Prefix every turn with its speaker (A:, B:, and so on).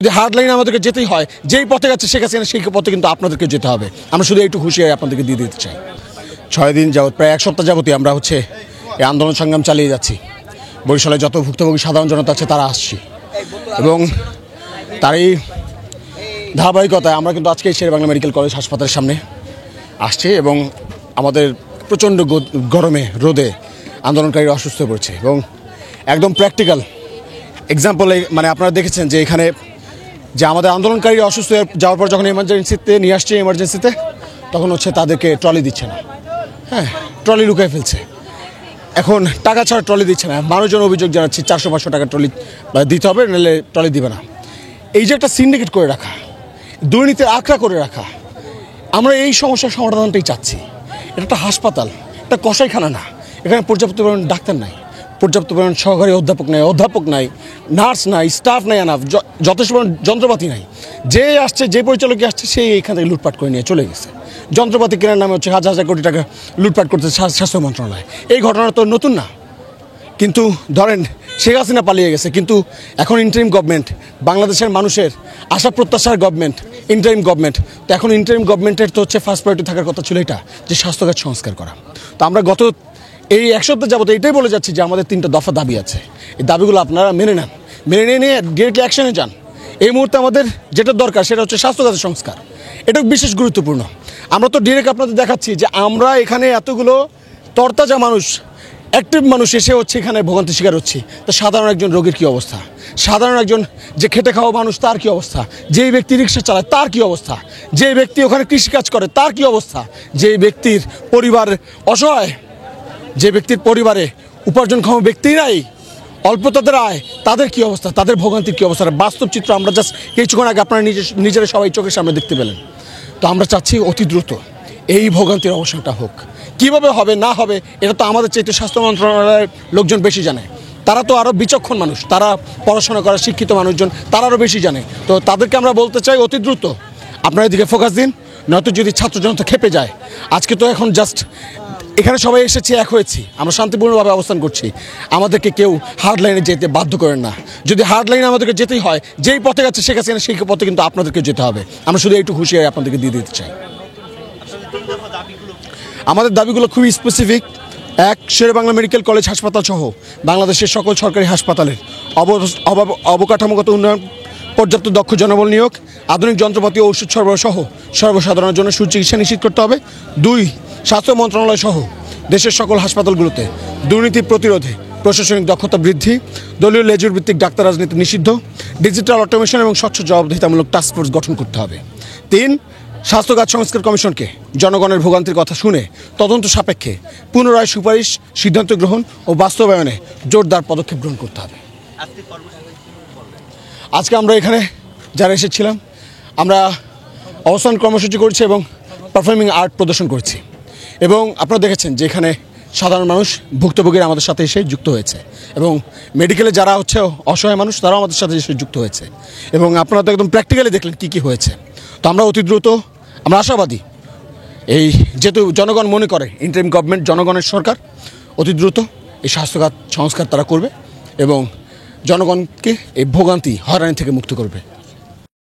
A: যদি হার্ড লাইনে আমাদেরকে যেতেই হয়, যেই পথে যাচ্ছে শেখ হাসিনা সেই পথে কিন্তু আপনাদেরকে যেতে হবে। আমরা শুধু একটু খুশি হয়ে আপনাদেরকে দিয়ে দিতে চাই। 6 দিন যাবত, প্রায় 1 সপ্তাহ যাবতই আমরা এই আন্দোলন সংগ্রাম চালিয়ে যাচ্ছি। বরিশালে যত ভুক্তভোগী সাধারণ জনতা আছে তারা আসছি, এবং তারই ধারাবাহিকতায় আমরা কিন্তু আজকে শেরেবাংলা মেডিকেল কলেজ হাসপাতালের সামনে আসছি, এবং আমাদের প্রচণ্ড গরমে রোদে আন্দোলনকারীরা অসুস্থ হয়ে পড়ছে। এবং একদম প্র্যাকটিক্যাল এক্সাম্পলে মানে আপনারা দেখেছেন যে এখানে যে আমাদের আন্দোলনকারীরা অসুস্থ হয়ে যাওয়ার পর যখন এমার্জেন্সিতে নিয়ে আসছে, এমার্জেন্সিতে তখন তাদেরকে ট্রলি দিচ্ছে না। হ্যাঁ, ট্রলি লুকায় ফেলছে। এখন টাকা ছাড়া ট্রলি দিচ্ছে না। মানুষজন অভিযোগ জানাচ্ছে 400-500 টাকা ট্রলি দিতে হবে, নাহলে ট্রলি দিবে না। এই যে একটা সিন্ডিকেট করে রাখা, দুর্নীতির আখড়া করে রাখা, আমরা এই সমস্যার সমাধানটাই চাচ্ছি। এটা একটা হাসপাতাল, একটা কসাইখানা না। এখানে পর্যাপ্ত পরিমাণ ডাক্তার নাই, পর্যাপ্ত পরিমাণ সহকারী অধ্যাপক নাই, নার্স নাই, স্টাফ নাই, যথেষ্ট পরিমাণ যন্ত্রপাতি নাই। যে আসছে, যে পরিচালকে আসছে, সেই এখান থেকে লুটপাট করে নিয়ে চলে গেছে। যন্ত্রপাতি কেনার নামে হাজার হাজার কোটি টাকা লুটপাট করতে স্বাস্থ্য মন্ত্রণালয়। এই ঘটনা তো নতুন না, কিন্তু ধরেন শেখ হাসিনা পালিয়ে গেছে, কিন্তু এখন ইন্টারিম গভর্নমেন্ট, বাংলাদেশের মানুষের আশা প্রত্যাশার গভর্নমেন্ট, ইন্টারিম গভর্নমেন্ট। তো এখন ইন্টারিম গভর্নমেন্টের তো ফার্স্ট প্রায়োরিটি থাকার কথা ছিল এটা, যে স্বাস্থ্যখাত সংস্কার করা। তো আমরা গত এই 1 সপ্তাহ যাবত এটাই বলে যাচ্ছি যে আমাদের 3টা দফা দাবি আছে। এই দাবিগুলো আপনারা মেনে নেন, মেনে নিয়ে ডিরেক্টলি অ্যাকশনে যান। এই মুহূর্তে আমাদের যেটা দরকার সেটা হচ্ছে স্বাস্থ্যখাত সংস্কার। এটা বিশেষ গুরুত্বপূর্ণ। আমরা তো ডিরেক্ট আপনাদের দেখাচ্ছি যে আমরা এখানে এতগুলো তরতাজা মানুষ, অ্যাক্টিভ মানুষ এসে এখানে ভোগান্তি শিকার হচ্ছে। তো সাধারণ একজন রোগীর কী অবস্থা, সাধারণ একজন যে খেটে খাওয়া মানুষ তার কী অবস্থা, যেই ব্যক্তি রিক্সা চালায় তার কী অবস্থা, যে ব্যক্তি ওখানে কৃষিকাজ করে তার কী অবস্থা, যে ব্যক্তির পরিবার অসহায়, যে ব্যক্তির পরিবারে উপার্জনক্ষম ব্যক্তিরাই অল্প তাদের আয়, তাদের কী অবস্থা, তাদের ভোগান্তির কী অবস্থা, বাস্তব চিত্র আমরা জাস্ট কিছুক্ষণ আগে আপনারা নিজেরা সবাই চোখের সামনে দেখতে পেলেন। তো আমরা চাচ্ছি অতি দ্রুত এই ভোগান্তির অবসানটা হোক। কীভাবে হবে না হবে এটা তো আমাদের চাইতে স্বাস্থ্য মন্ত্রণালয়ের লোকজন বেশি জানে। তারা তো আরও বিচক্ষণ মানুষ, তারা পড়াশোনা করা শিক্ষিত মানুষজন, তারা আরও বেশি জানে। তো তাদেরকে আমরা বলতে চাই অতি দ্রুত আপনারা এদিকে ফোকাস দিন, নয়তো যদি ছাত্র জনতা খেপে যায়। আজকে তো এখন জাস্ট এখানে সবাই এসেছি, এক হয়েছি, আমরা শান্তিপূর্ণভাবে অবস্থান করছি। আমাদেরকে কেউ হার্ড লাইনে যেতে বাধ্য করেন না। যদি হার্ড লাইনে আমাদেরকে যেতেই হয়, যেই পথে যাচ্ছে শেখ হাসিনা সেই পথে কিন্তু আপনাদেরকে যেতে হবে। আমরা শুধু একটু খুশি হয়ে আপনাদেরকে দিয়ে দিতে চাই। আমাদের দাবিগুলো খুবই স্পেসিফিক। 1, শেরেবাংলা মেডিকেল কলেজ হাসপাতাল সহ বাংলাদেশের সকল সরকারি হাসপাতালের অবকাঠামোগত উন্নয়ন, পর্যাপ্ত দক্ষ জনবল নিয়োগ, আধুনিক যন্ত্রপাতি ও ওষুধ সরবরাহ সহ সর্বসাধারণের জন্য সুচিকিৎসা নিশ্চিত করতে হবে। 2, স্বাস্থ্য মন্ত্রণালয় সহ দেশের সকল হাসপাতালগুলোতে দুর্নীতি প্রতিরোধে প্রশাসনিক দক্ষতা বৃদ্ধি, দলীয় লেজুর ভিত্তিক ডাক্তার রাজনীতি নিষিদ্ধ, ডিজিটাল অটোমেশন এবং স্বচ্ছ জবাবদিহিতামূলক টাস্কফোর্স গঠন করতে হবে। 3, স্বাস্থ্যখাত সংস্কার কমিশনকে জনগণের ভোগান্তির কথা শুনে তদন্ত সাপেক্ষে পুনরায় সুপারিশ, সিদ্ধান্ত গ্রহণ ও বাস্তবায়নে জোরদার পদক্ষেপ গ্রহণ করতে হবে। আজকে আমরা এখানে যারা এসেছিলাম, আমরা অবস্থান কর্মসূচি করছি এবং পারফর্মিং আর্ট প্রদর্শন করছি। এবং আপনারা দেখেছেন যে এখানে সাধারণ মানুষ, ভুক্তভোগীরা আমাদের সাথে এসে যুক্ত হয়েছে, এবং মেডিকেলে যারা অসহায় মানুষ তারাও আমাদের সাথে এসে যুক্ত হয়েছে। এবং আপনারা তো একদম প্র্যাকটিক্যালি দেখলেন কী হয়েছে। তো আমরা অতি দ্রুত, আমরা আশাবাদী, এই যেহেতু জনগণ মনে করে ইন্টারিম গভর্নমেন্ট জনগণের সরকার, অতি দ্রুত এই স্বাস্থ্যখাত সংস্কার তারা করবে এবং জনগণকে এই ভোগান্তি, হয়রানি থেকে মুক্ত করবে।